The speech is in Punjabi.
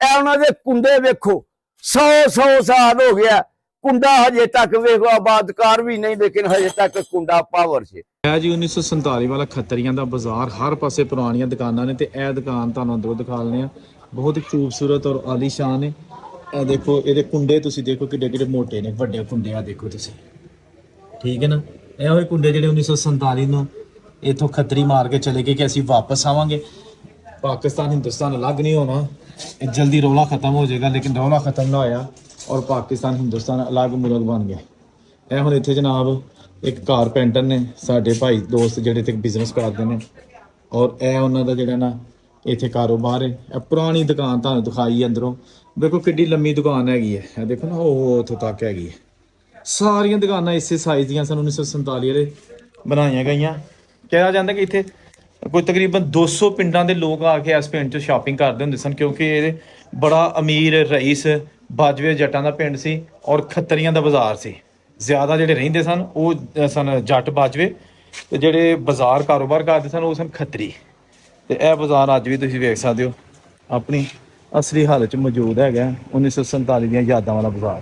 ਇਹ ਉਹਨਾਂ ਦੇ ਕੁੰਡੇ ਵੇਖੋ 100 ਸਾਲ ਹੋ ਗਿਆ ਕੁੰਡਾ ਹਜੇ ਤੱਕ ਵੇਖੋ ਆਬਾਦਕਾਰ ਵੀ ਨਹੀਂ ਲੇਕਿਨ ਹਜੇ ਤੱਕ ਕੁੰਡਾ ਪਾਵਰ 'ਚ ਹੈ ਜੀ। 1947 ਵਾਲਾ ਖੱਤਰੀਆਂ ਦਾ ਬਾਜ਼ਾਰ, ਹਰ ਪਾਸੇ ਪੁਰਾਣੀਆਂ ਦੁਕਾਨਾਂ ਨੇ ਤੇ ਇਹ ਦੁਕਾਨ ਤੁਹਾਨੂੰ ਅੰਦਰੋਂ ਦਿਖਾ ਲੈਂਦੇ ਆ। ਬਹੁਤ ਹੀ ਖੂਬਸੂਰਤ ਔਰ ਆਲੀਸ਼ਾਨ ਹੈ। ਇਹ ਦੇਖੋ ਇਹਦੇ ਕੁੰਡੇ ਤੁਸੀਂ ਦੇਖੋ ਕਿੱਡੇ ਕਿੱਡੇ ਮੋਟੇ ਨੇ, ਵੱਡੇ ਕੁੰਡੇ ਆ ਦੇਖੋ ਤੁਸੀਂ, ਠੀਕ ਹੈ ਨਾ। ਇਹੋ ਹੀ ਕੁੰਡੇ ਜਿਹੜੇ 1947 ਨੂੰ ਇੱਥੋਂ ਖੱਤਰੀ ਮਾਰ ਕੇ ਚਲੇ ਗਏ ਕਿ ਅਸੀਂ ਵਾਪਸ ਆਵਾਂਗੇ, ਪਾਕਿਸਤਾਨ ਹਿੰਦੁਸਤਾਨ ਅਲੱਗ ਨਹੀਂ ਹੋਣਾ, ਇਹ ਜਲਦੀ ਰੌਲਾ ਖਤਮ ਹੋ ਜਾਏਗਾ। ਲੇਕਿਨ ਰੌਲਾ ਖਤਮ ਨਾ ਹੋਇਆ ਔਰ ਪਾਕਿਸਤਾਨ ਹਿੰਦੁਸਤਾਨ ਅਲੱਗ ਮੁਲਕ ਬਣ ਗਿਆ। ਇਹ ਹੁਣ ਇੱਥੇ ਜਨਾਬ ਇੱਕ ਕਾਰਪੈਂਟਰ ਨੇ ਸਾਡੇ ਭਾਈ ਦੋਸਤ ਜਿਹੜੇ ਤੇ ਬਿਜ਼ਨਸ ਕਰਦੇ ਨੇ ਔਰ ਇਹ ਉਹਨਾਂ ਦਾ ਜਿਹੜਾ ਨਾ ਇੱਥੇ ਕਾਰੋਬਾਰ ਹੈ। ਇਹ ਪੁਰਾਣੀ ਦੁਕਾਨ ਤੁਹਾਨੂੰ ਦਿਖਾਈ ਅੰਦਰੋਂ, ਦੇਖੋ ਕਿੱਡੀ ਲੰਮੀ ਦੁਕਾਨ ਹੈਗੀ ਹੈ। ਇਹ ਦੇਖੋ ਨਾ ਉਹ ਉੱਥੋਂ ਤੱਕ ਹੈਗੀ ਹੈ। ਸਾਰੀਆਂ ਦੁਕਾਨਾਂ ਇਸੇ ਸਾਈਜ਼ ਦੀਆਂ ਸਨ। 1947 ਵਾਲੇ ਬਣਾਈਆਂ ਗਈਆਂ। ਕਿਹਾ ਜਾਂਦਾ ਕਿ ਇੱਥੇ ਕੋਈ ਤਕਰੀਬਨ 200 ਪਿੰਡਾਂ ਦੇ ਲੋਕ ਆ ਕੇ ਇਸ ਪਿੰਡ 'ਚ ਸ਼ਾਪਿੰਗ ਕਰਦੇ ਹੁੰਦੇ ਸਨ, ਕਿਉਂਕਿ ਇਹ ਬੜਾ ਅਮੀਰ ਰਈਸ ਬਾਜਵੇ ਜੱਟਾਂ ਦਾ ਪਿੰਡ ਸੀ ਔਰ ਖੱਤਰੀਆਂ ਦਾ ਬਾਜ਼ਾਰ ਸੀ। ਜ਼ਿਆਦਾ ਜਿਹੜੇ ਰਹਿੰਦੇ ਸਨ ਉਹ ਸਨ ਜੱਟ ਬਾਜਵੇ ਤੇ ਜਿਹੜੇ ਬਾਜ਼ਾਰ ਕਾਰੋਬਾਰ ਕਰਦੇ ਸਨ ਉਹ ਸਨ ਖੱਤਰੀ। ਤੇ ਇਹ ਬਾਜ਼ਾਰ ਅੱਜ ਵੀ ਤੁਸੀਂ ਵੇਖ ਸਕਦੇ ਹੋ ਆਪਣੀ ਅਸਲੀ ਹਾਲਤ 'ਚ ਮੌਜੂਦ ਹੈਗਾ 1947 ਦੀਆਂ ਯਾਦਾਂ ਵਾਲਾ ਬਾਜ਼ਾਰ।